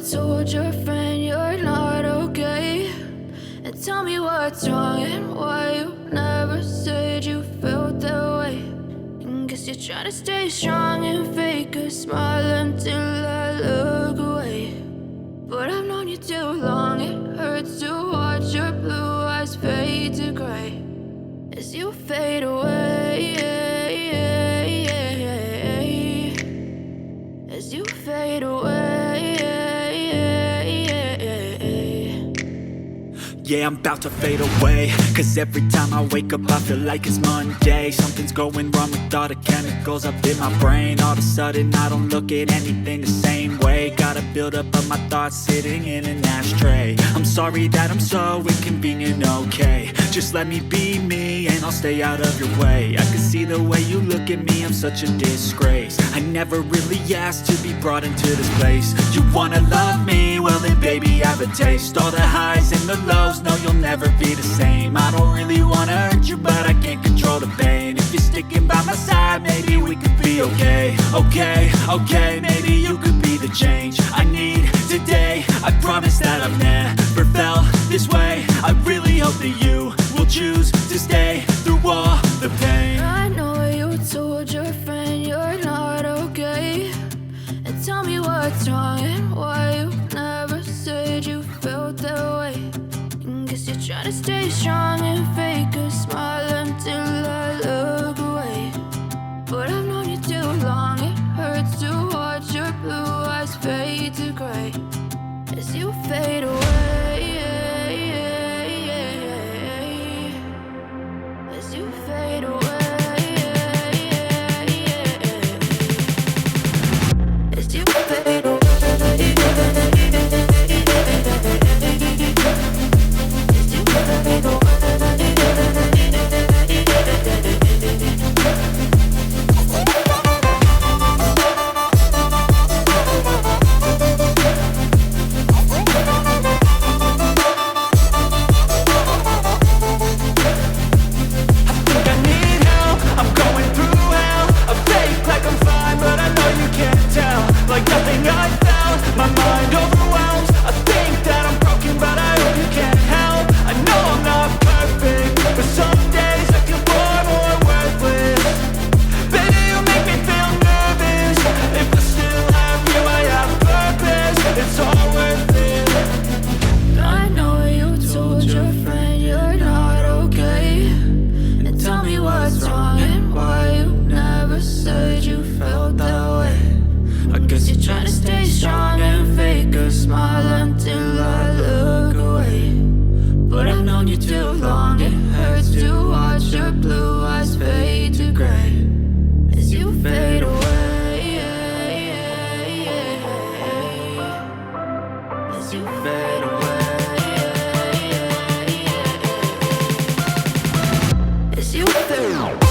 told your friend you're not okay? And tell me what's wrong and why you never said you felt that way. And guess you're trying to stay strong and fake a smile until I look away. But I've known you too long, it hurts to watch your blue eyes fade to gray as you fade away, as you fade away. Yeah, I'm about to fade away, cause every time I wake up I feel like it's Monday. Something's going wrong with all the chemicals up in my brain. All of a sudden I don't look at anything the same way. Got a build up of my thoughts sitting in an ashtray. I'm sorry that I'm so inconvenient, okay? Just let me be me and I'll stay out of your way. I can see the way you look at me, I'm such a disgrace. I never really asked to be brought into this place. You wanna love me? Well then baby have a taste. All the highs and the lows, no you'll never be the same. I don't really wanna hurt you but I can't control the pain. If you're sticking by my side, maybe we could be okay. Okay, maybe you could be the change I need today. I promise that I've never felt this way. I really hope that you will choose to stay through all the pain. I know you told your friend you're not okay. And tell me what's wrong and why you never said you felt that way. And guess you're trying to stay strong and fake a smile until I look away. But I've known you too long, it hurts to watch your blue eyes fade to gray as you fade away, as you fade away. As you fade away. As you fade away.